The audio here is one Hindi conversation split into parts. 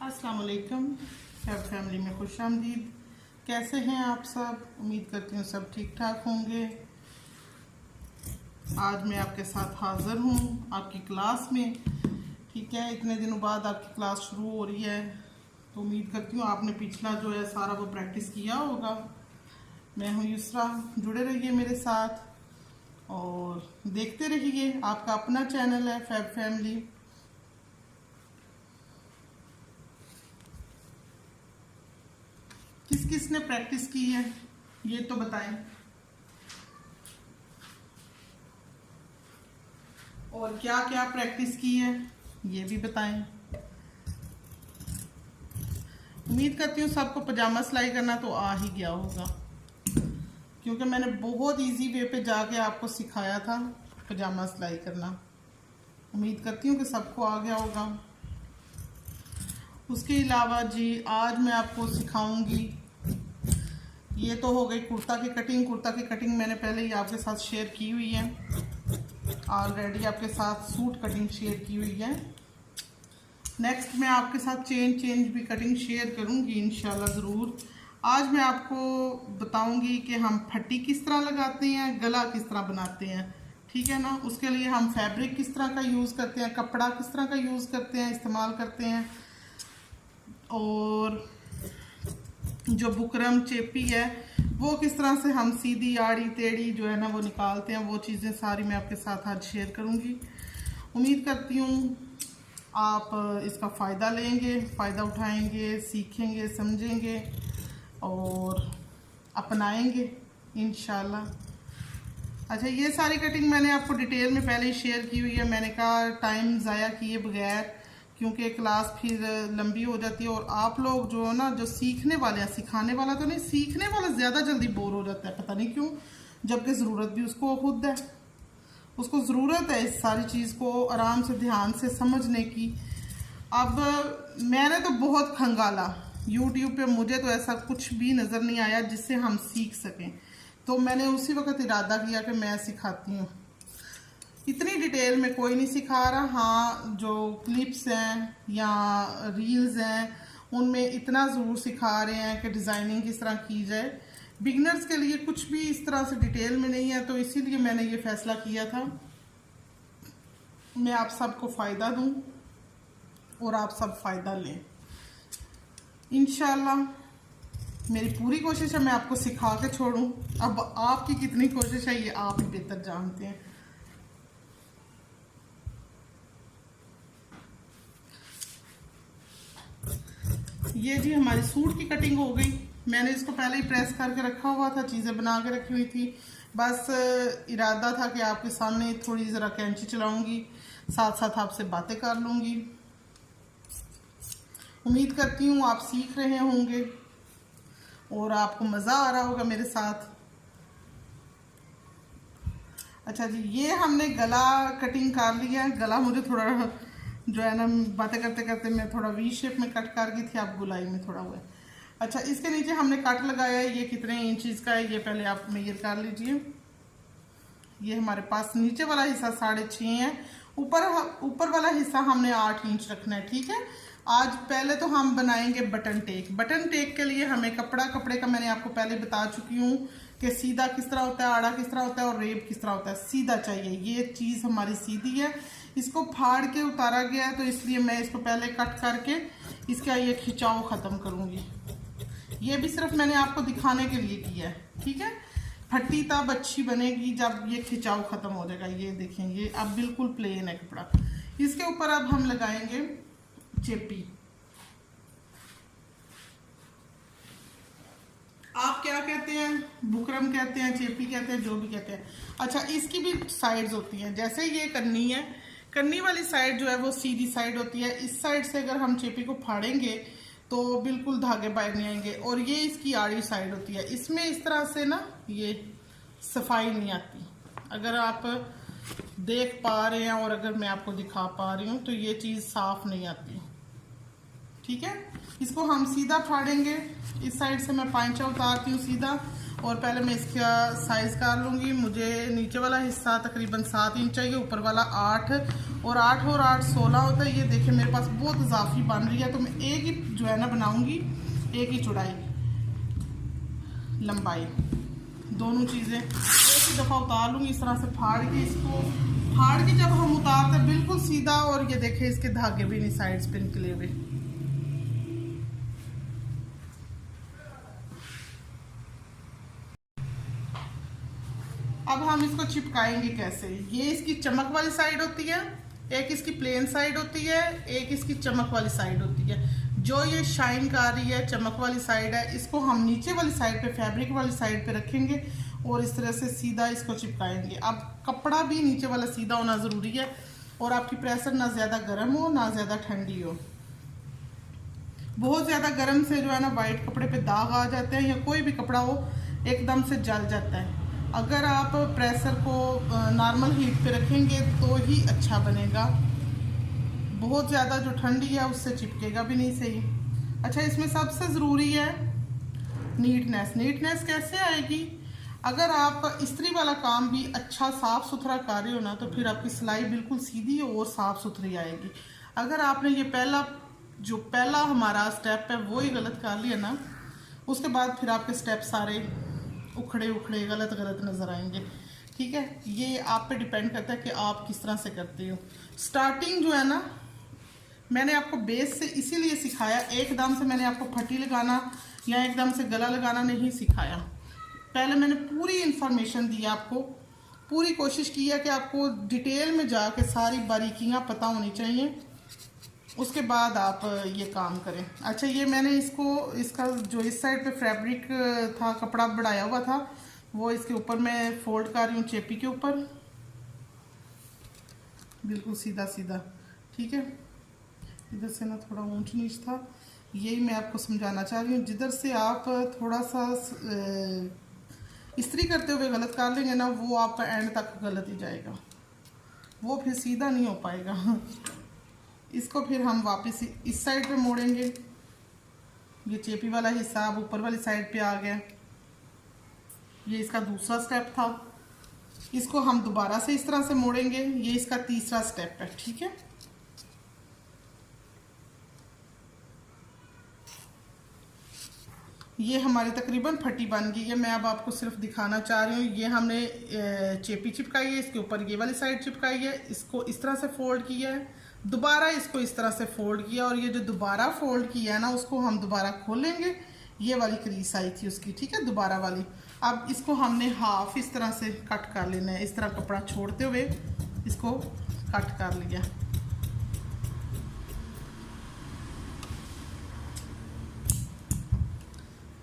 अस्सलाम वालेकुम। सब फैमिली में खुश आमदीद। कैसे हैं आप सब? उम्मीद करती हूँ सब ठीक ठाक होंगे। आज मैं आपके साथ हाज़िर हूँ आपकी क्लास में। ठीक है, इतने दिनों बाद आपकी क्लास शुरू हो रही है, तो उम्मीद करती हूँ आपने पिछला जो है सारा वो प्रैक्टिस किया होगा। मैं हूँ युसरा, जुड़े रहिए मेरे साथ और देखते रहिए। आपका अपना चैनल है फैब फैमिली। किस किस ने प्रैक्टिस की है ये तो बताएं, और क्या क्या प्रैक्टिस की है ये भी बताएं। उम्मीद करती हूँ सबको पजामा सिलाई करना तो आ ही गया होगा, क्योंकि मैंने बहुत इजी वे पे जाके आपको सिखाया था पजामा सिलाई करना। उम्मीद करती हूँ कि सबको आ गया होगा। उसके अलावा जी आज मैं आपको सिखाऊंगी, ये तो हो गई कुर्ता की कटिंग। कुर्ता की कटिंग मैंने पहले ही आपके साथ शेयर की हुई है, ऑलरेडी आपके साथ सूट कटिंग शेयर की हुई है। नेक्स्ट मैं आपके साथ चेंज भी कटिंग शेयर करूंगी इंशाल्लाह ज़रूर। आज मैं आपको बताऊंगी कि हम फट्टी किस तरह लगाते हैं, गला किस तरह बनाते हैं। ठीक है ना, उसके लिए हम फैब्रिक किस तरह का यूज़ करते हैं, कपड़ा किस तरह का यूज़ करते हैं, इस्तेमाल करते हैं, और जो बुकरम चेपी है वो किस तरह से हम सीधी आड़ी टेढ़ी जो है ना वो निकालते हैं। वो चीज़ें सारी मैं आपके साथ आज शेयर करूंगी। उम्मीद करती हूँ आप इसका फ़ायदा लेंगे, फ़ायदा उठाएंगे, सीखेंगे, समझेंगे और अपनाएंगे इंशाल्लाह। अच्छा, ये सारी कटिंग मैंने आपको डिटेल में पहले ही शेयर की हुई है। मैंने कहा टाइम ज़ाया किए बगैर, क्योंकि क्लास फिर लंबी हो जाती है और आप लोग जो है ना, जो सीखने वाले हैं, सिखाने वाला तो नहीं, सीखने वाला ज़्यादा जल्दी बोर हो जाता है, पता नहीं क्यों, जबकि ज़रूरत भी उसको खुद है। उसको ज़रूरत है इस सारी चीज़ को आराम से ध्यान से समझने की। अब मैंने तो बहुत खंगाला यूट्यूब पे, मुझे तो ऐसा कुछ भी नज़र नहीं आया जिससे हम सीख सकें, तो मैंने उसी वक्त इरादा किया कि मैं सिखाती हूँ। इतनी डिटेल में कोई नहीं सिखा रहा, हाँ जो क्लिप्स हैं या रील्स हैं उनमें इतना ज़रूर सिखा रहे हैं कि डिज़ाइनिंग किस तरह की जाए। बिगनर्स के लिए कुछ भी इस तरह से डिटेल में नहीं है, तो इसीलिए मैंने ये फ़ैसला किया था मैं आप सबको फ़ायदा दूं और आप सब फ़ायदा लें इंशाल्लाह। मेरी पूरी कोशिश है मैं आपको सिखा के छोड़ूं। अब आपकी कितनी कोशिश है ये आप ही बेहतर जानते हैं। ये जी हमारी सूट की कटिंग हो गई। मैंने इसको पहले ही प्रेस करके रखा हुआ था, चीज़ें बना के रखी हुई थी। बस इरादा था कि आपके सामने थोड़ी ज़रा कैंची चलाऊंगी, साथ साथ आपसे बातें कर लूँगी। उम्मीद करती हूँ आप सीख रहे होंगे और आपको मज़ा आ रहा होगा मेरे साथ। अच्छा जी, ये हमने गला कटिंग कर लिया है। गला मुझे थोड़ा जो है ना, बातें करते करते मैं थोड़ा वी शेप में कट कर गई थी, अब गुलाई में थोड़ा हुआ है। अच्छा, इसके नीचे हमने कट लगाया है। ये कितने इंचज़ का है ये पहले आप मेजर कर लीजिए। ये हमारे पास नीचे वाला हिस्सा 6.5 है, ऊपर वाला हिस्सा हमने 8 इंच रखना है। ठीक है, आज पहले तो हम बनाएंगे बटन टेक। बटन टेक के लिए हमें कपड़े का मैंने आपको पहले बता चुकी हूँ कि सीधा किस तरह होता है, आड़ा किस तरह होता है और रेब किस तरह होता है। सीधा चाहिए, ये चीज़ हमारी सीधी है। इसको फाड़ के उतारा गया है, तो इसलिए मैं इसको पहले कट करके इसका ये खिंचाव ख़त्म करूँगी। ये भी सिर्फ मैंने आपको दिखाने के लिए किया है। ठीक है, फट्टी तब अच्छी बनेगी जब ये खिंचाव ख़त्म हो जाएगा। ये देखें, ये अब बिल्कुल प्लेन है कपड़ा। इसके ऊपर अब हम लगाएंगे चेपी। आप क्या कहते हैं, बुकरम कहते हैं, चेपी कहते हैं, जो भी कहते हैं। अच्छा, इसकी भी साइड्स होती हैं। जैसे ये कन्नी है, कन्नी वाली साइड जो है वो सीधी साइड होती है। इस साइड से अगर हम चेपी को फाड़ेंगे तो बिल्कुल धागे बाहर नहीं आएंगे, और ये इसकी आड़ी साइड होती है। इसमें इस तरह से ना ये सफाई नहीं आती। अगर आप देख पा रहे हैं और अगर मैं आपको दिखा पा रही हूँ तो ये चीज़ साफ नहीं आती। ठीक है, इसको हम सीधा फाड़ेंगे। इस साइड से मैं पांचा उतारती हूँ सीधा, और पहले मैं इसका साइज कर लूँगी। मुझे नीचे वाला हिस्सा तकरीबन 7 इंच चाहिए, ऊपर वाला 8, और 8 16 होता है। ये देखिए मेरे पास बहुत इजाफी बन रही है, तो मैं एक ही जो है ना बनाऊंगी, एक ही चौड़ाई लंबाई, दोनों चीज़ें एक ही दफ़ा उतार लूँगी इस तरह से फाड़ के। इसको फाड़ के जब हम उतारते हैं बिल्कुल सीधा, और ये देखें इसके धागे भी नहीं साइड्स पे निकले हुए। अब हम इसको चिपकाएंगे कैसे। ये इसकी चमक वाली साइड होती है, एक इसकी प्लेन साइड होती है, एक इसकी चमक वाली साइड होती है। जो ये शाइन कर रही है चमक वाली साइड है, इसको हम नीचे वाली साइड पे, फैब्रिक वाली साइड पे रखेंगे और इस तरह से सीधा इसको चिपकाएंगे। अब कपड़ा भी नीचे वाला सीधा होना ज़रूरी है, और आपकी प्रेसर ना ज़्यादा गर्म हो ना ज़्यादा ठंडी हो। बहुत ज़्यादा गर्म से जो है ना वाइट कपड़े पे दाग आ जाते हैं, या कोई भी कपड़ा हो एकदम से जल जाता है। अगर आप प्रेसर को नॉर्मल हीट पे रखेंगे तो ही अच्छा बनेगा। बहुत ज़्यादा जो ठंडी है उससे चिपकेगा भी नहीं सही। अच्छा, इसमें सबसे ज़रूरी है नीटनेस। नीटनेस कैसे आएगी? अगर आप इस्त्री वाला काम भी अच्छा साफ़ सुथरा कर रहे हो ना, तो फिर आपकी सिलाई बिल्कुल सीधी और साफ़ सुथरी आएगी। अगर आपने ये पहला हमारा स्टेप है वो ही गलत कर लिया ना, उसके बाद फिर आपके स्टेप सारे उखड़े उखड़े गलत नज़र आएंगे। ठीक है, ये आप पे डिपेंड करता है कि आप किस तरह से करते हो। स्टार्टिंग जो है ना, मैंने आपको बेस से इसीलिए सिखाया, एकदम से मैंने आपको फटी लगाना या एकदम से गला लगाना नहीं सिखाया। पहले मैंने पूरी इंफॉर्मेशन दी आपको, पूरी कोशिश की है कि आपको डिटेल में जाके सारी बारीकियां पता होनी चाहिए, उसके बाद आप ये काम करें। अच्छा, ये मैंने इसका जो इस साइड पे फैब्रिक था, कपड़ा बढ़ाया हुआ था, वो इसके ऊपर मैं फोल्ड कर रही हूँ, चेपी के ऊपर बिल्कुल सीधा सीधा। ठीक है, इधर से ना थोड़ा ऊंच नीच था, यही मैं आपको समझाना चाह रही हूँ। जिधर से आप थोड़ा सा इस्त्री करते हुए गलत कर लेंगे ना, वो आपका एंड तक गलत ही जाएगा, वो फिर सीधा नहीं हो पाएगा। इसको फिर हम वापस इस साइड पे मोड़ेंगे। ये चेपी वाला हिस्सा अब ऊपर वाली साइड पे आ गया। ये इसका दूसरा स्टेप था, इसको हम दोबारा से इस तरह से मोड़ेंगे। ये इसका तीसरा स्टेप है। ठीक है, ये हमारी तकरीबन फटी बन गई है। मैं अब आपको सिर्फ दिखाना चाह रही हूँ। ये हमने चेपी चिपकाई है, इसके ऊपर ये वाली साइड चिपकाई है, इसको इस तरह से फोल्ड किया है, दोबारा इसको इस तरह से फोल्ड किया, और ये जो दोबारा फोल्ड किया है ना, उसको हम दोबारा खोलेंगे। ये वाली क्रीज आई थी उसकी, ठीक है, दोबारा वाली। अब इसको हमने हाफ इस तरह से कट कर लेना है, इस तरह कपड़ा छोड़ते हुए इसको कट कर लिया।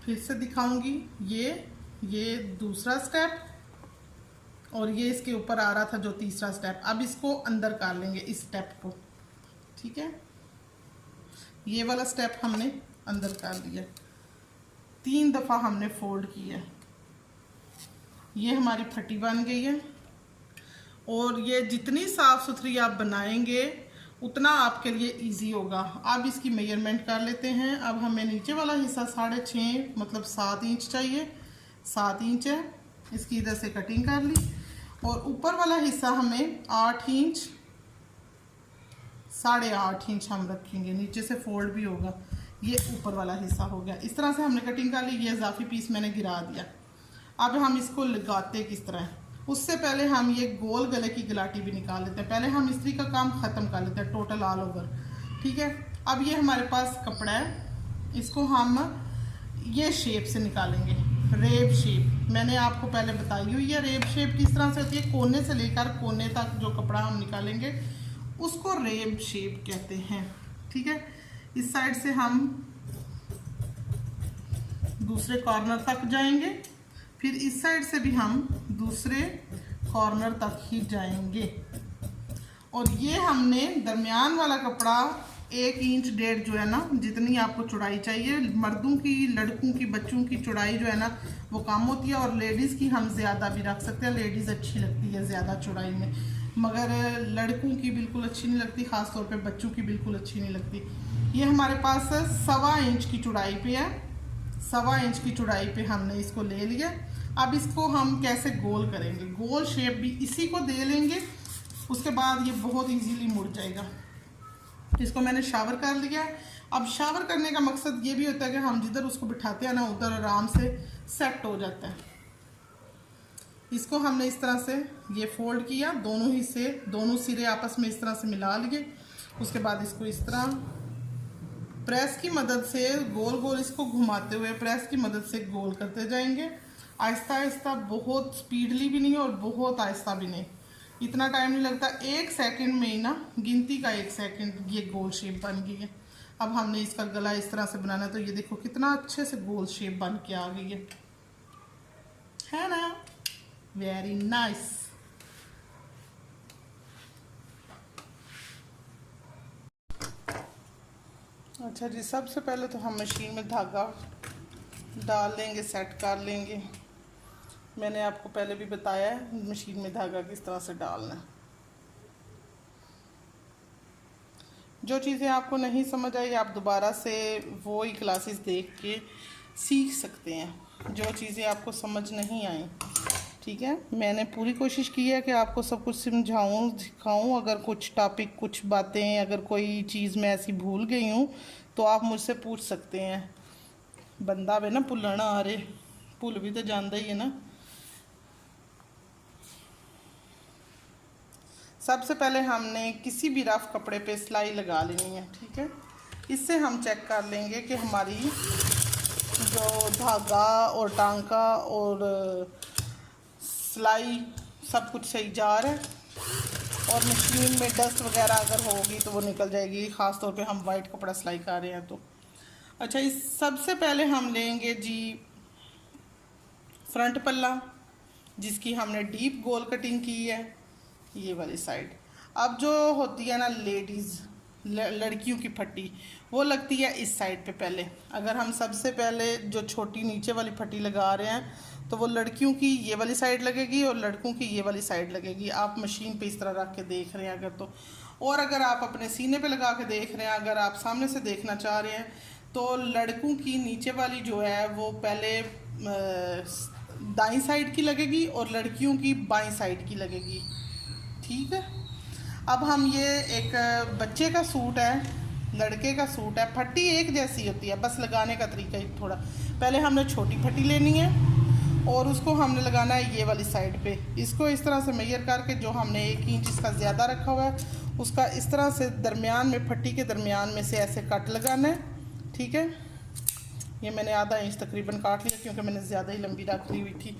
फिर से दिखाऊंगी, ये दूसरा स्टेप, और ये इसके ऊपर आ रहा था जो तीसरा स्टेप। अब इसको अंदर कर लेंगे इस स्टेप को। ठीक है, ये वाला स्टेप हमने अंदर कर लिया, 3 दफ़ा हमने फोल्ड किया। ये हमारी फटी बन गई है, और ये जितनी साफ़ सुथरी आप बनाएंगे उतना आपके लिए इजी होगा। अब इसकी मेजरमेंट कर लेते हैं। अब हमें नीचे वाला हिस्सा 6.5 मतलब 7 इंच चाहिए, 7 इंच है, इसकी इधर से कटिंग कर ली। और ऊपर वाला हिस्सा हमें 8 इंच 8.5 इंच हम रखेंगे, नीचे से फोल्ड भी होगा। ये ऊपर वाला हिस्सा हो गया, इस तरह से हमने कटिंग कर ली। ये इजाफी पीस मैंने गिरा दिया। अब हम इसको लगाते किस तरह, उससे पहले हम ये गोल गले की गलाटी भी निकाल लेते हैं। पहले हम इस्त्री का काम ख़त्म कर लेते हैं टोटल ऑल ओवर। ठीक है, अब ये हमारे पास कपड़ा है, इसको हम ये शेप से निकालेंगे, रेब शेप। मैंने आपको पहले बताई हुई है रेब शेप किस तरह से होती है। कोने से लेकर कोने तक जो कपड़ा हम निकालेंगे उसको रेब शेप कहते हैं। ठीक है, इस साइड से हम दूसरे कॉर्नर तक जाएंगे, फिर इस साइड से भी हम दूसरे कॉर्नर तक ही जाएंगे। और ये हमने दरमियान वाला कपड़ा 1 इंच 1.5 जो है ना, जितनी आपको चौड़ाई चाहिए। मर्दों की, लड़कों की, बच्चों की चौड़ाई जो है ना वो कम होती है, और लेडीज़ की हम ज़्यादा भी रख सकते हैं। लेडीज़ अच्छी लगती है ज़्यादा चौड़ाई में, मगर लड़कों की बिल्कुल अच्छी नहीं लगती, ख़ास तौर पे बच्चों की बिल्कुल अच्छी नहीं लगती। ये हमारे पास 1.25 इंच की चौड़ाई पे है, 1.25 इंच की चौड़ाई पे हमने इसको ले लिया। अब इसको हम कैसे गोल करेंगे, गोल शेप भी इसी को दे लेंगे, उसके बाद ये बहुत इजीली मुड़ जाएगा। इसको मैंने शावर कर लिया है। अब शावर करने का मकसद ये भी होता है कि हम जिधर उसको बिठाते हैं ना उधर आराम से सेट हो जाता है। इसको हमने इस तरह से ये फोल्ड किया, दोनों ही से दोनों सिरे आपस में इस तरह से मिला लिए। उसके बाद इसको इस तरह प्रेस की मदद से गोल गोल इसको घुमाते हुए प्रेस की मदद से गोल करते जाएंगे, आहिस्ता आहिस्ता, बहुत स्पीडली भी नहीं और बहुत आहिस्ता भी नहीं। इतना टाइम नहीं लगता, 1 सेकंड में ही ना, गिनती का 1 सेकंड, ये गोल शेप बन गई है। अब हमने इसका गला इस तरह से बनाना है, तो ये देखो कितना अच्छे से गोल शेप बन के आ गई है ना। Very nice. अच्छा जी, सबसे पहले तो हम मशीन में धागा डाल लेंगे, सेट कर लेंगे। मैंने आपको पहले भी बताया है मशीन में धागा किस तरह से डालना है। जो चीज़ें आपको नहीं समझ आई आप दोबारा से वो ही क्लासेस देख के सीख सकते हैं, जो चीज़ें आपको समझ नहीं आई। ठीक है, मैंने पूरी कोशिश की है कि आपको सब कुछ समझाऊं, दिखाऊं। अगर कुछ टॉपिक, कुछ बातें, अगर कोई चीज़ मैं ऐसी भूल गई हूँ तो आप मुझसे पूछ सकते हैं। बंदा वे ना भुलना, अरे भूल भी तो जानता ही है ना। सबसे पहले हमने किसी भी रफ कपड़े पे सिलाई लगा लेनी है। ठीक है, इससे हम चेक कर लेंगे कि हमारी जो धागा और टांका और सिलाई सब कुछ सही जा रहा है। और मशीन में डस्ट वगैरह अगर होगी तो वो निकल जाएगी, ख़ास तौर पे हम वाइट कपड़ा सिलाई कर रहे हैं तो। अच्छा, इस सबसे पहले हम लेंगे जी फ्रंट पल्ला, जिसकी हमने डीप गोल कटिंग की है, ये वाली साइड। अब जो होती है ना लेडीज़, लड़कियों की फट्टी, वो लगती है इस साइड पे पहले। अगर हम सबसे पहले जो छोटी नीचे वाली फट्टी लगा रहे हैं तो वो लड़कियों की ये वाली साइड लगेगी और लड़कों की ये वाली साइड लगेगी। आप मशीन पे इस तरह रख के देख रहे हैं अगर तो, और अगर आप अपने सीने पे लगा के देख रहे हैं, अगर आप सामने से देखना चाह रहे हैं तो लड़कों की नीचे वाली जो है वो पहले दाईं साइड की लगेगी और लड़कियों की बाईं साइड की लगेगी। ठीक है, अब हम ये एक बच्चे का सूट है, लड़के का सूट है, फट्टी एक जैसी होती है, बस लगाने का तरीका ही थोड़ा। पहले हमने छोटी फट्टी लेनी है और उसको हमने लगाना है ये वाली साइड पे। इसको इस तरह से मेजर करके, जो हमने 1 इंच इसका ज़्यादा रखा हुआ है, उसका इस तरह से दरमियान में, फट्टी के दरमियान में से ऐसे कट लगाना है। ठीक है, ये मैंने आधा इंच तकरीबन काट लिया क्योंकि मैंने ज़्यादा ही लंबी रख ली हुई थी।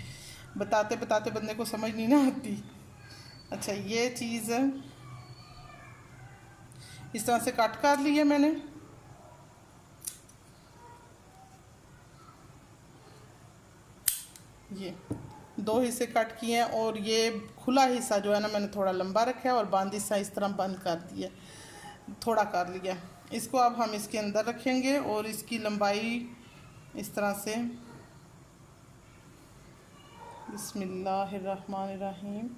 बताते बताते बंदे को समझ नहीं ना आती। अच्छा, ये चीज़ इस तरह से कट कर ली है मैंने। ये 2 हिस्से कट किए हैं और ये खुला हिस्सा जो है ना मैंने थोड़ा लंबा रखा है और बंद हिस्सा इस तरह बंद कर दिया, थोड़ा कर लिया। इसको अब हम इसके अंदर रखेंगे और इसकी लंबाई इस तरह से, बिस्मिल्लाहिर्रहमानिर्रहीम।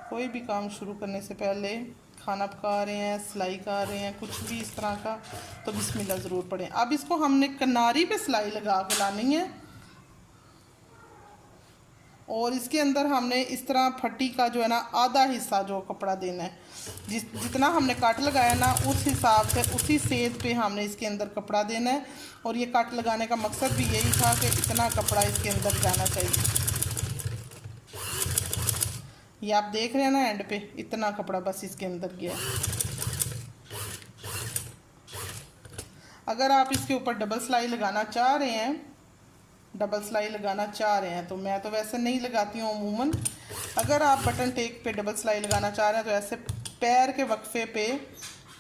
कोई भी काम शुरू करने से पहले, खाना पका रहे हैं, सिलाई कर रहे हैं, कुछ भी इस तरह का, तो बिस्मिल्लाह ज़रूर पढ़ें। अब इसको हमने किनारी पे सिलाई लगा के लानी है और इसके अंदर हमने इस तरह फट्टी का जो है ना आधा हिस्सा जो कपड़ा देना है, जितना हमने कट लगाया ना उस हिसाब से, उसी सेध पे हमने इसके अंदर कपड़ा देना है। और ये कट लगाने का मकसद भी यही था कि इतना कपड़ा इसके अंदर जाना चाहिए। ये आप देख रहे हैं ना एंड पे, इतना कपड़ा बस इसके अंदर गया। अगर आप इसके ऊपर डबल सिलाई लगाना चाह रहे हैं, तो मैं तो वैसे नहीं लगाती हूँ अमूमन। अगर आप बटन टेक पे डबल सिलाई लगाना चाह रहे हैं तो ऐसे पैर के वक्फे पे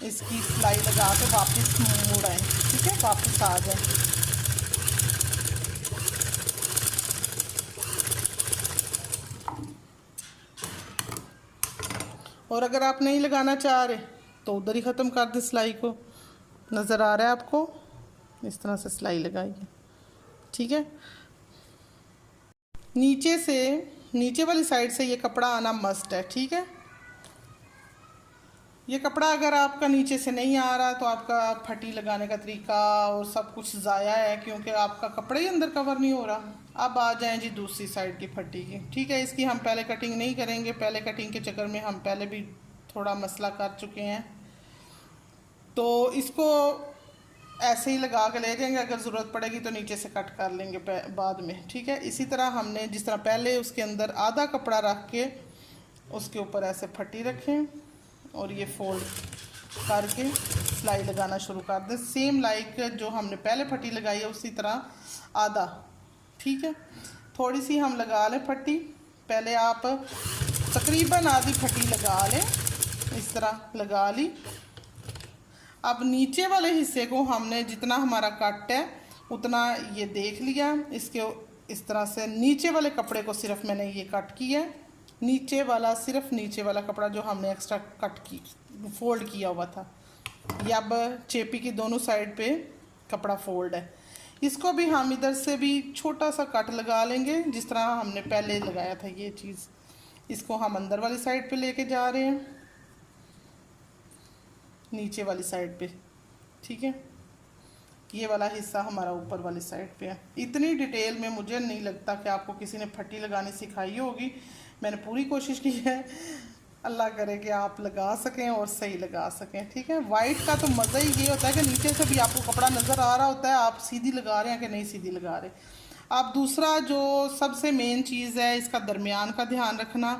इसकी सिलाई लगा के वापस मुड़ आए। ठीक है, वापस आ जाए। और अगर आप नहीं लगाना चाह रहे तो उधर ही ख़त्म कर दे सिलाई को। नज़र आ रहा है आपको, इस तरह से सिलाई लगाइए। ठीक है, नीचे से, नीचे वाली साइड से ये कपड़ा आना मस्ट है। ठीक है, ये कपड़ा अगर आपका नीचे से नहीं आ रहा तो आपका फटी लगाने का तरीका और सब कुछ ज़ाया है, क्योंकि आपका कपड़ा ही अंदर कवर नहीं हो रहा। अब आ जाएं जी दूसरी साइड की फट्टी की। ठीक है, इसकी हम पहले कटिंग नहीं करेंगे, पहले कटिंग के चक्कर में हम पहले भी थोड़ा मसला कर चुके हैं, तो इसको ऐसे ही लगा के ले जाएंगे। अगर ज़रूरत पड़ेगी तो नीचे से कट कर लेंगे बाद में, ठीक है। इसी तरह हमने जिस तरह पहले उसके अंदर आधा कपड़ा रख के उसके ऊपर ऐसे फटी रखें और ये फोल्ड करके सिलाई लगाना शुरू कर दें, सेम लाइक जो हमने पहले फटी लगाई है उसी तरह आधा, ठीक है। थोड़ी सी हम लगा लें फटी, पहले आप तकरीबन आधी फटी लगा लें, इस तरह लगा ली। अब नीचे वाले हिस्से को हमने जितना हमारा कट है उतना ये देख लिया, इसके इस तरह से नीचे वाले कपड़े को सिर्फ मैंने ये कट किया है, नीचे वाला सिर्फ नीचे वाला कपड़ा जो हमने एक्स्ट्रा कट की फोल्ड किया हुआ था, ये अब चेपी की दोनों साइड पे कपड़ा फोल्ड है। इसको भी हम इधर से भी छोटा सा कट लगा लेंगे जिस तरह हमने पहले लगाया था ये चीज़। इसको हम अंदर वाली साइड पे लेके जा रहे हैं, नीचे वाली साइड पे, ठीक है। ये वाला हिस्सा हमारा ऊपर वाली साइड पे है। इतनी डिटेल में मुझे नहीं लगता कि आपको किसी ने फट्टी लगानी सिखाई होगी, मैंने पूरी कोशिश की है। अल्लाह करे कि आप लगा सकें और सही लगा सकें, ठीक है। वाइट का तो मज़ा ही ये होता है कि नीचे से भी आपको कपड़ा नज़र आ रहा होता है, आप सीधी लगा रहे हैं कि नहीं सीधी लगा रहे। आप दूसरा जो सबसे मेन चीज़ है इसका दरमियान का ध्यान रखना,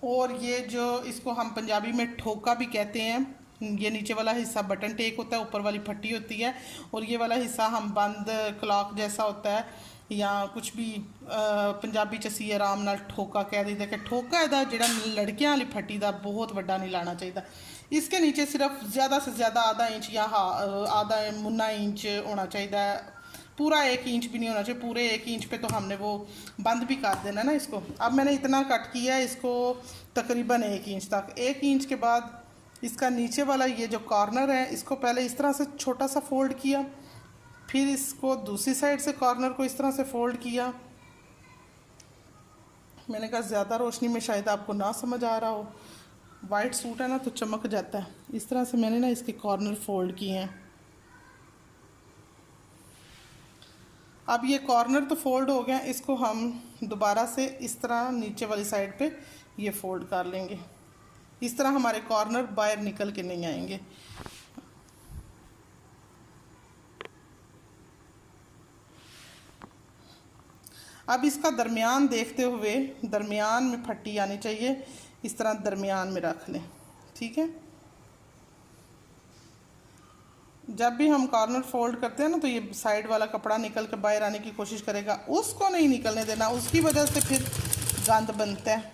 और ये जो इसको हम पंजाबी में ठोका भी कहते हैं, ये नीचे वाला हिस्सा बटन टेक होता है, ऊपर वाली फट्टी होती है, और ये वाला हिस्सा हम बंद क्लॉक जैसा होता है, या कुछ भी पंजाबी च सी आराम नाल ठोका कह देते कि ठोका है जिहड़ा लड़कियां वाली फट्टी का बहुत वड्डा नहीं लाना चाहिए। इसके नीचे सिर्फ ज़्यादा से ज़्यादा आधा इंच या आधा मुन्ना इंच होना चाहिए, पूरा 1 इंच भी नहीं होना चाहिए। पूरे 1 इंच पे तो हमने वो बंद भी कर देना ना इसको। अब मैंने इतना कट किया है इसको तकरीबन 1 इंच तक। 1 इंच के बाद इसका नीचे वाला ये जो कॉर्नर है इसको पहले इस तरह से छोटा सा फोल्ड किया, फिर इसको दूसरी साइड से कॉर्नर को इस तरह से फोल्ड किया। मैंने कहा ज़्यादा रोशनी में शायद आपको ना समझ आ रहा हो, वाइट सूट है ना तो चमक जाता है। इस तरह से मैंने ना इसके कॉर्नर फोल्ड किए हैं। अब ये कॉर्नर तो फोल्ड हो गया, इसको हम दोबारा से इस तरह नीचे वाली साइड पे ये फोल्ड कर लेंगे। इस तरह हमारे कॉर्नर बाहर निकल के नहीं आएंगे। अब इसका दरमियान देखते हुए, दरमियान में फट्टी आनी चाहिए, इस तरह दरमियान में रख लें, ठीक है। जब भी हम कॉर्नर फोल्ड करते हैं ना तो ये साइड वाला कपड़ा निकल के बाहर आने की कोशिश करेगा, उसको नहीं निकलने देना, उसकी वजह से फिर गंद बनता है।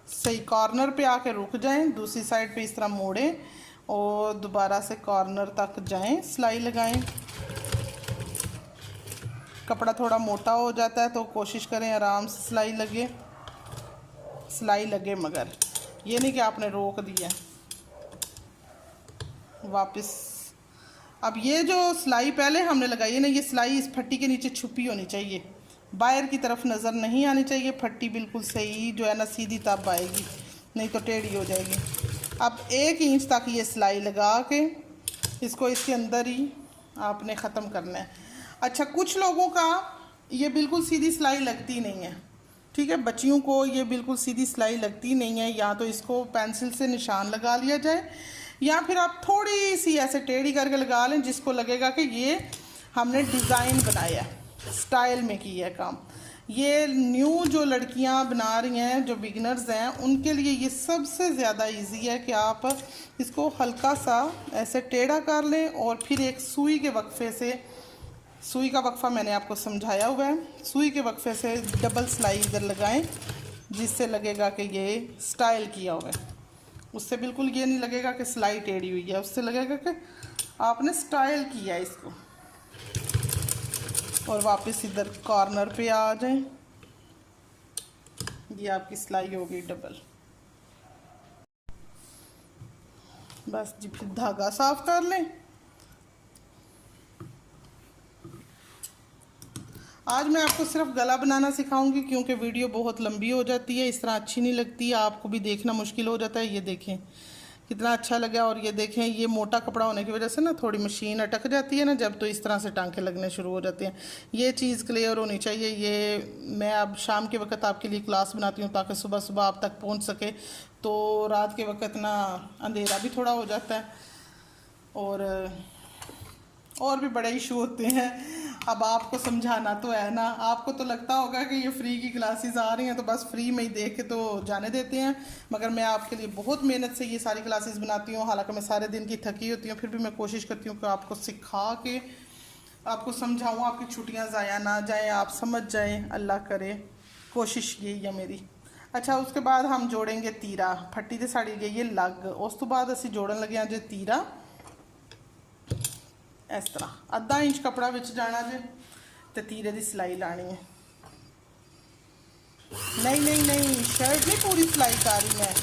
सही कॉर्नर पे आके रुक जाएं, दूसरी साइड पे इस तरह मोड़ें और दोबारा से कॉर्नर तक जाएं, सिलाई लगाएं। कपड़ा थोड़ा मोटा हो जाता है तो कोशिश करें आराम से सिलाई लगे, मगर ये नहीं कि आपने रोक दिया वापस। अब ये जो सिलाई पहले हमने लगाई है ना, ये सिलाई इस फट्टी के नीचे छुपी होनी चाहिए, बाहर की तरफ नज़र नहीं आनी चाहिए। फट्टी बिल्कुल सही जो है ना सीधी तब आएगी, नहीं तो टेढ़ी हो जाएगी। अब 1 इंच तक ये सिलाई लगा के इसको इसके अंदर ही आपने ख़त्म करना है। अच्छा, कुछ लोगों का ये बिल्कुल सीधी सिलाई लगती नहीं है, ठीक है। बच्चियों को ये बिल्कुल सीधी सिलाई लगती नहीं है, या तो इसको पेंसिल से निशान लगा लिया जाए, या फिर आप थोड़ी सी ऐसे टेढ़ी करके लगा लें जिसको लगेगा कि ये हमने डिज़ाइन बनाया, स्टाइल में किया है काम। ये न्यू जो लड़कियां बना रही हैं, जो बिगिनर्स हैं, उनके लिए ये सबसे ज़्यादा इजी है कि आप इसको हल्का सा ऐसे टेढ़ा कर लें और फिर एक सुई के वक्फे से, सुई का वक्फा मैंने आपको समझाया हुआ है, सुई के वक्फे से डबल सिलाई इधर लगाएं, जिससे लगेगा कि ये स्टाइल किया हुआ है। उससे बिल्कुल ये नहीं लगेगा कि सिलाई टेढ़ी हुई है, उससे लगेगा कि आपने स्टाइल किया है इसको। और वापस इधर कॉर्नर पे आ जाएं, ये आपकी सिलाई हो गई डबल। बस जी, फिर धागा साफ कर लें। आज मैं आपको सिर्फ गला बनाना सिखाऊंगी क्योंकि वीडियो बहुत लंबी हो जाती है, इस तरह अच्छी नहीं लगती है, आपको भी देखना मुश्किल हो जाता है। ये देखें कितना अच्छा लगा। और ये देखें, ये मोटा कपड़ा होने की वजह से ना थोड़ी मशीन अटक जाती है ना जब, तो इस तरह से टांके लगने शुरू हो जाते हैं। ये चीज़ क्लियर होनी चाहिए। ये मैं अब शाम के वक्त आपके लिए क्लास बनाती हूँ ताकि सुबह सुबह आप तक पहुँच सके। तो रात के वक्त ना अंधेरा भी थोड़ा हो जाता है और भी बड़े इशू होते हैं। अब आपको समझाना तो है ना, आपको तो लगता होगा कि ये फ्री की क्लासेस आ रही हैं तो बस फ्री में ही देख के तो जाने देते हैं, मगर मैं आपके लिए बहुत मेहनत से ये सारी क्लासेस बनाती हूँ। हालांकि मैं सारे दिन की थकी होती हूँ, फिर भी मैं कोशिश करती हूँ कि आपको सिखा के आपको समझाऊँ, आपकी छुट्टियाँ ज़ाया ना जाएँ, आप समझ जाएँ, अल्लाह करे। कोशिश यही है मेरी। अच्छा, उसके बाद हम जोड़ेंगे तीरा। फट्टी तो साड़ी गई है लग, उस तो बाद असी जोड़न लगे हैं जो तीरा। इस तरह अद्धा इंच कपड़ा विच जाना जे, तो तीरे की सिलाई लानी है। नहीं, शर्ट नहीं पूरी सिलाई कर रही मैं,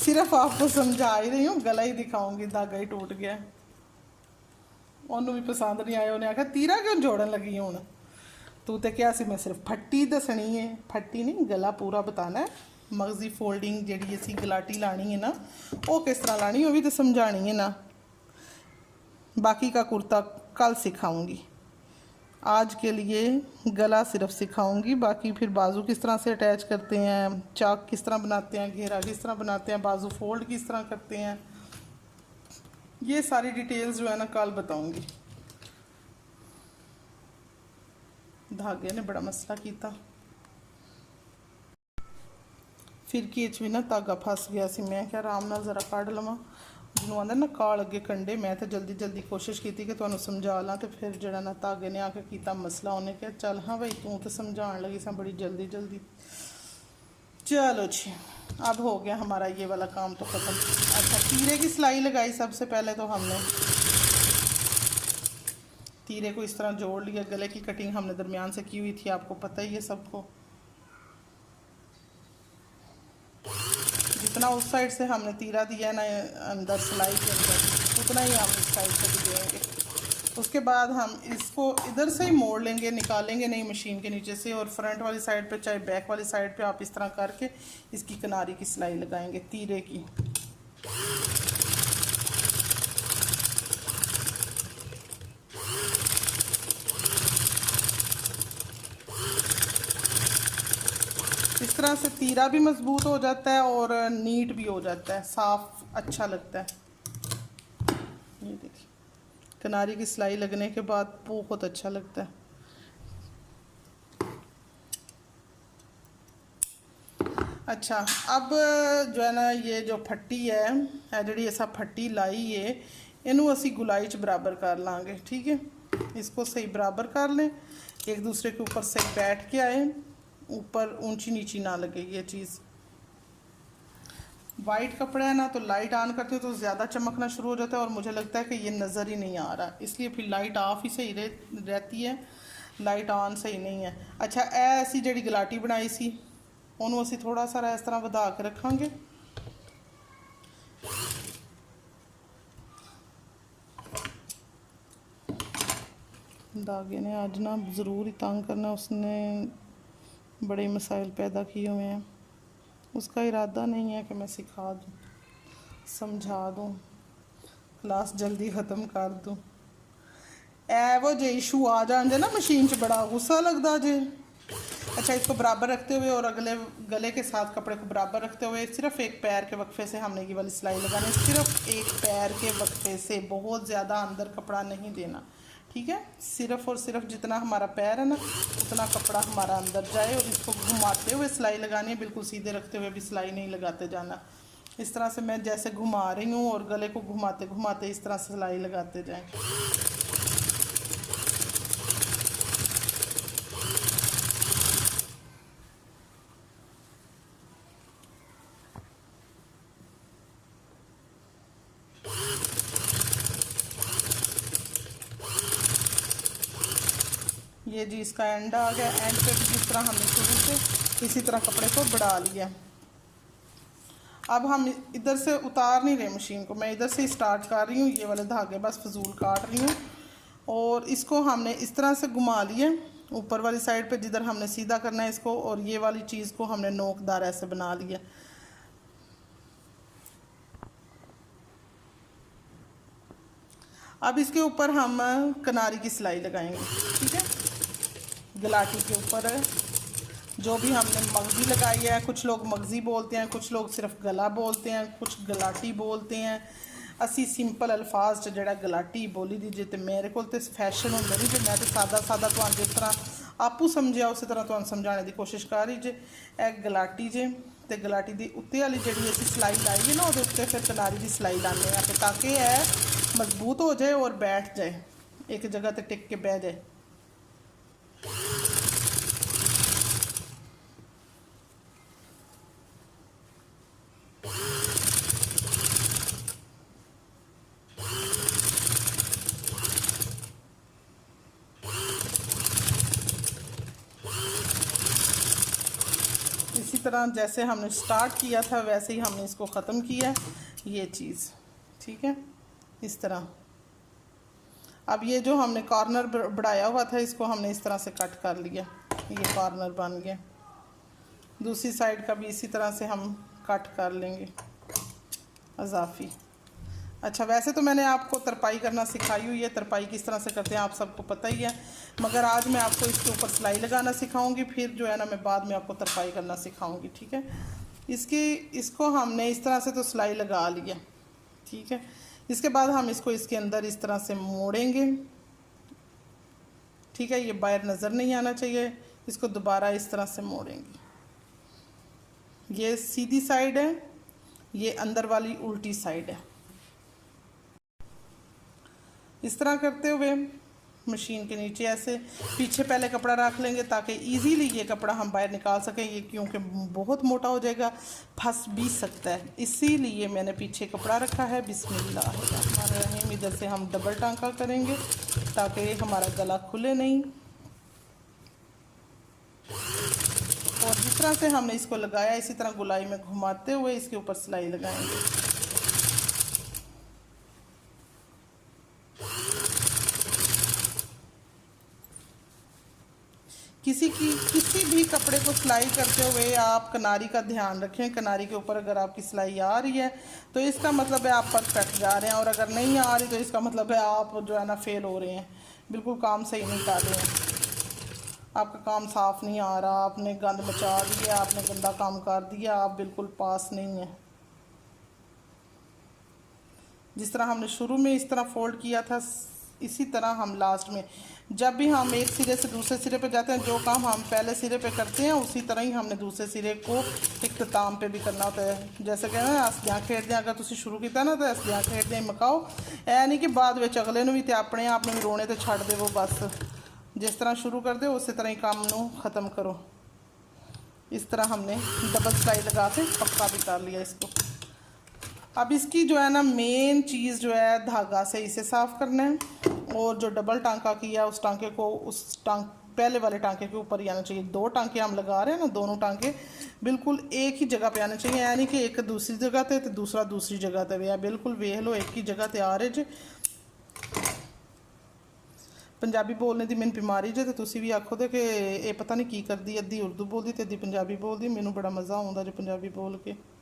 सिर्फ आपको समझा ही रही हूँ। गला ही दिखाऊंगी, धागा ही टूट गया। उन्होंने भी पसंद नहीं आया, उन्हें आखिया तीरा क्यों जोड़न लगी हूँ। तू तो क्या सी मैं सिर्फ फट्टी दसनी है, फट्टी नहीं गला पूरा बताना है। मगजी फोल्डिंग जी असी गलाटी लानी है ना, वो किस तरह लानी वो भी तो समझानी है ना। बाकी का कुर्ता कल सिखाऊंगी, आज के लिए गला सिर्फ सिखाऊंगी। बाकी फिर बाजू किस तरह से अटैच करते हैं, चाक किस तरह बनाते हैं, घेरा किस तरह बनाते हैं, बाजू फोल्ड किस तरह करते हैं, ये सारी डिटेल्स जो है ना कल बताऊंगी। धागे ने बड़ा मसला किया, फिर केच भी ना धागा फस गया सी। मैं क्या आराम नाल जरा कढ़ लवां, जिन्होंने आंदा ना काल अगे कंडे। मैं तो जल्दी जल्दी कोशिश की कि तुहानू समझा ला, तो फिर जरा ना धागे ने आके किया मसला। उन्हें क्या चल हाँ भाई तू तो समझाने लगी सा बड़ी जल्दी जल्दी। चलो जी, अब हो गया हमारा ये वाला काम तो ख़त्म। अच्छा, तीरे की सिलाई लगाई। सबसे पहले तो हमने तीरे को इस तरह जोड़ लिया। गले की कटिंग हमने दरमियान से की हुई थी, आपको पता ही है सबको। जितना उस साइड से हमने तीरा दिया ना अंदर सिलाई के अंदर, उतना ही हम इस साइड से भी देंगे। उसके बाद हम इसको इधर से ही मोड़ लेंगे, निकालेंगे नहीं मशीन के नीचे से। और फ्रंट वाली साइड पे चाहे बैक वाली साइड पे आप इस तरह करके इसकी किनारी की सिलाई लगाएंगे तीरे की। इस तरह से तीरा भी मजबूत हो जाता है और नीट भी हो जाता है, साफ अच्छा लगता है। ये देखिए, किनारी की सिलाई लगने के बाद बहुत अच्छा लगता है। अच्छा, अब जो है ना ये जो फट्टी है जी असा फट्टी लाई है, इनू असी गुलाई च बराबर कर लाँगे। ठीक है, इसको सही बराबर कर लें, एक दूसरे के ऊपर सही बैठ के आए, ऊपर ऊंची नीची ना लगे ये चीज़। वाइट कपड़ा है ना तो लाइट ऑन करते हो तो ज़्यादा चमकना शुरू हो जाता है और मुझे लगता है कि ये नज़र ही नहीं आ रहा, इसलिए फिर लाइट ऑफ ही सही रहती है, लाइट ऑन सही नहीं है। अच्छा, ऐसी जी गलाटी बनाई सी ਉਹਨੂੰ ਅਸੀਂ थोड़ा सारा इस तरह ਵਧਾ के रखांगे। धागे ने आज ना ज़रूर ही तंग करना, उसने बड़े मसाइल पैदा किए हुए हैं। उसका इरादा नहीं है कि मैं सिखा दूँ, समझा दूँ, क्लास जल्दी ख़त्म कर दूँ। वो जे इशू आ जाए ना मशीन च बड़ा गुस्सा लगता जे। अच्छा, इसको बराबर रखते हुए और अगले गले के साथ कपड़े को बराबर रखते हुए सिर्फ एक पैर के वक्फे से हमने ये वाली सिलाई लगानी, सिर्फ एक पैर के वक्फे से, बहुत ज़्यादा अंदर कपड़ा नहीं देना। ठीक है, सिर्फ और सिर्फ जितना हमारा पैर है ना उतना कपड़ा हमारा अंदर जाए। और इसको घुमाते हुए सिलाई लगानी है, बिल्कुल सीधे रखते हुए भी सिलाई नहीं लगाते जाना। इस तरह से मैं जैसे घुमा रही हूँ और गले को घुमाते घुमाते इस तरह से सिलाई लगाते जाएँ। ये जी इसका एंड आ गया। एंड पे भी जिस तरह हमने शुरू से इसी तरह कपड़े को बढ़ा लिया। अब हम इधर से उतार नहीं रहे मशीन को, मैं इधर से स्टार्ट कर रही हूँ, ये वाले धागे बस फजूल काट रही हूँ। और इसको हमने इस तरह से घुमा लिया ऊपर वाली साइड पे जिधर हमने सीधा करना है इसको, और ये वाली चीज़ को हमने नोकदार ऐसे बना लिया। अब इसके ऊपर हम किनारी की सिलाई लगाएंगे, ठीक है। गलाटी के ऊपर जो भी हमने मगजी लगाई है, कुछ लोग मगजी बोलते हैं, कुछ लोग सिर्फ गला बोलते हैं, कुछ गलाटी बोलते हैं। असी सिंपल अल्फाज च जेड़ा गलाटी बोली दी जे, ते मेरे को तो फैशन होंगे नहीं जे, मैं तो सादा सादा तो जिस तरह आपू समझिया उस तरह तो समझाने की कोशिश कर रही जे। एक गलाटी जे, तो गलाटी की उत्ते वाली जी असी सिलाई लाई है ना, वो उत्ते फिर किनारी की सिलाई लाने हैं ताकि यह मजबूत हो जाए और बैठ जाए, एक जगह पर टिक के बह जाए। इसी तरह जैसे हमने स्टार्ट किया था वैसे ही हमने इसको ख़त्म किया ये चीज़, ठीक है, इस तरह। अब ये जो हमने कॉर्नर बढ़ाया हुआ था इसको हमने इस तरह से कट कर लिया, ये कॉर्नर बन गया। दूसरी साइड का भी इसी तरह से हम कट कर लेंगे अजाफी। अच्छा, वैसे तो मैंने आपको तरपाई करना सिखाई हुई है, तरपाई किस तरह से करते हैं आप सबको पता ही है, मगर आज मैं आपको इसके ऊपर सिलाई लगाना सिखाऊंगी, फिर जो है ना मैं बाद में आपको तरपाई करना सिखाऊंगी, ठीक है। इसको हमने इस तरह से तो सिलाई लगा लिया, ठीक है। इसके बाद हम इसको इसके अंदर इस तरह से मोड़ेंगे, ठीक है। ये बाहर नज़र नहीं आना चाहिए, इसको दोबारा इस तरह से मोड़ेंगे। ये सीधी साइड है, ये अंदर वाली उल्टी साइड है। इस तरह करते हुए मशीन के नीचे ऐसे पीछे पहले कपड़ा रख लेंगे ताकि इजीली ये कपड़ा हम बाहर निकाल सकें। ये क्योंकि बहुत मोटा हो जाएगा, फंस भी सकता है, इसीलिए मैंने पीछे कपड़ा रखा है। बिस्मिल्लाहिर्रहमानिर्रहीम। इधर से हम डबल टांका करेंगे ताकि हमारा गला खुले नहीं। और जिस तरह से हमने इसको लगाया इसी तरह गुलाई में घुमाते हुए इसके ऊपर सिलाई लगाएंगे। किसी भी कपड़े को सिलाई करते हुए आप किनारी का ध्यान रखें। किनारी के ऊपर अगर आपकी सिलाई आ रही है तो इसका मतलब है आप परफेक्ट जा रहे हैं, और अगर नहीं आ रही तो इसका मतलब है आप जो है ना फेल हो रहे हैं, बिल्कुल काम सही नहीं कर रहे हैं, आपका काम साफ़ नहीं आ रहा, आपने गंद मचा दिया, आपने गंदा काम कर दिया, आप बिल्कुल पास नहीं है। जिस तरह हमने शुरू में इस तरह फोल्ड किया था, इसी तरह हम लास्ट में जब भी हम एक सिरे से दूसरे सिरे पे जाते हैं, जो काम हम पहले सिरे पे करते हैं उसी तरह ही हमने दूसरे सिरे को इख्तिताम पे भी करना होता है। जैसे कहना है असदियाँ खेड़ दें, अगर तुम शुरू किया ना तो असदियाँ खेड़ दें मकाओ, ऐ नहीं कि बाद में अगले भी तो अपने आप में भी रोने तो छड़ दे। वो बस जिस तरह शुरू कर दे उसी तरह ही काम को ख़त्म करो। इस तरह हमने डबल सिलाई लगा के पक्का भी कर लिया इसको। अब इसकी जो है ना मेन चीज़ जो है धागा से इसे साफ़ करना है, और जो डबल टांका किया उस टांके को उस पहले वाले टांके के ऊपर ही आना चाहिए। दो टांके हम लगा रहे हैं ना, दोनों टांके बिल्कुल एक ही जगह पे आने चाहिए, यानी कि एक दूसरी जगह पे तो दूसरा दूसरी जगह पे या बिल्कुल वेख लो एक ही जगह पे आ रहे जे। पंजाबी बोलने की मैंने बीमारी जे, तो तुसी भी आखो दे कि ये पता नहीं की करती, अद्धी उर्दू बोलती तो अद्धी पंजाबी बोलती। मैनू बड़ा मज़ा आता जो पंजाबी बोल के।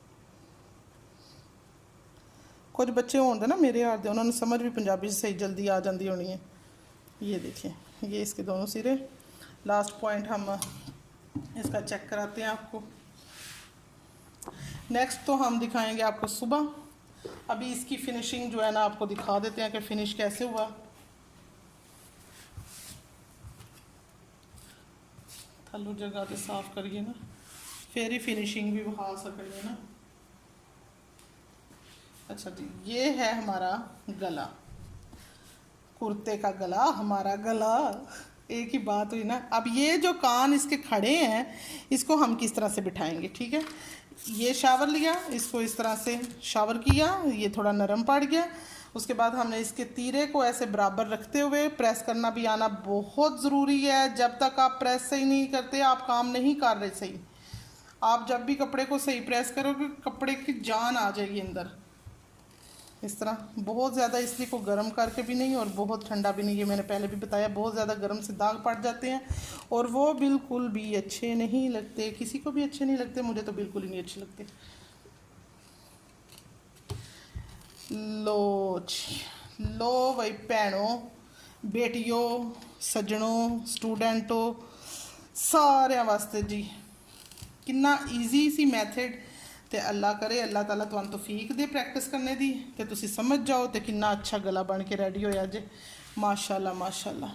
कुछ बच्चे होंगे ना मेरे हार दे, उन्होंने समझ भी पंजाबी सही जल्दी आ जाती होनी है। ये देखिए, ये इसके दोनों सिरे। लास्ट पॉइंट हम इसका चेक कराते हैं आपको। नेक्स्ट तो हम दिखाएंगे आपको सुबह। अभी इसकी फिनिशिंग जो है ना आपको दिखा देते हैं कि फिनिश कैसे हुआ। थल्लू जगह तो साफ करिए ना, फिर ही फिनिशिंग भी बहा सकेंगे ना। अच्छा जी, ये है हमारा गला, कुर्ते का गला, हमारा गला, एक ही बात हुई ना। अब ये जो कान इसके खड़े हैं इसको हम किस तरह से बिठाएंगे, ठीक है। ये शावर लिया, इसको इस तरह से शावर किया, ये थोड़ा नरम पड़ गया। उसके बाद हमने इसके तीरे को ऐसे बराबर रखते हुए प्रेस करना भी आना बहुत ज़रूरी है। जब तक आप प्रेस सही नहीं करते आप काम नहीं कर रहे सही। आप जब भी कपड़े को सही प्रेस करोगे कपड़े की जान आ जाएगी अंदर। इस तरह बहुत ज़्यादा इसलिए को गर्म करके भी नहीं और बहुत ठंडा भी नहीं। ये मैंने पहले भी बताया, बहुत ज़्यादा गर्म से दाग पड़ जाते हैं और वो बिल्कुल भी अच्छे नहीं लगते, किसी को भी अच्छे नहीं लगते, मुझे तो बिल्कुल ही नहीं अच्छे लगते। लो लो भाई भैनों, बेटियों, सज्जनों, स्टूडेंटों, सारे वास्ते जी कितना ईजी सी मैथड। ते अल्लाह करे अल्लाह ताला तुहानू तौफीक दे प्रैक्टिस करने दी, ते तुसी समझ जाओ ते कितना अच्छा गला बन के रेडी होया जे। माशाल्लाह माशाल्लाह।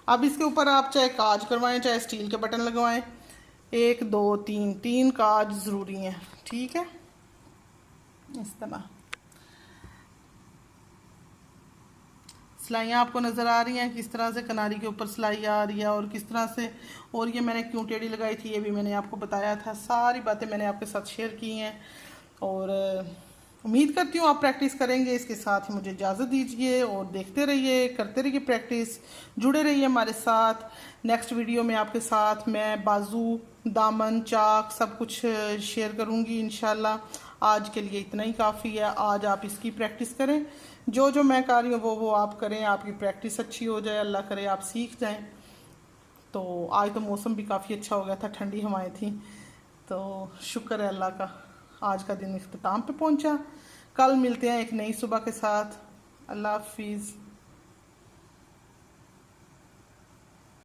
अब इसके ऊपर आप चाहे काज करवाएं चाहे स्टील के बटन लगवाएं, 1 2 3 3 काज ज़रूरी हैं, ठीक है। इस तरह सिलाइयाँ आपको नज़र आ रही हैं, किस तरह से किनारी के ऊपर सिलाई आ रही है और किस तरह से, और ये मैंने क्यों टेढ़ी लगाई थी ये भी मैंने आपको बताया था। सारी बातें मैंने आपके साथ शेयर की हैं और उम्मीद करती हूँ आप प्रैक्टिस करेंगे। इसके साथ ही मुझे इजाज़त दीजिए और देखते रहिए, करते रहिए प्रैक्टिस, जुड़े रहिए हमारे साथ। नेक्स्ट वीडियो में आपके साथ मैं बाजू, दामन, चाक सब कुछ शेयर करूँगी इंशाल्लाह। आज के लिए इतना ही काफ़ी है। आज आप इसकी प्रैक्टिस करें, जो जो मैं कर रही हूँ वो आप करें, आपकी प्रैक्टिस अच्छी हो जाए, अल्लाह करे आप सीख जाएं। तो आज तो मौसम भी काफ़ी अच्छा हो गया था, ठंडी हवाएं थी, तो शुक्र है अल्लाह का, आज का दिन इख्तिताम पे पहुंचा। कल मिलते हैं एक नई सुबह के साथ। अल्लाह हाफिज़।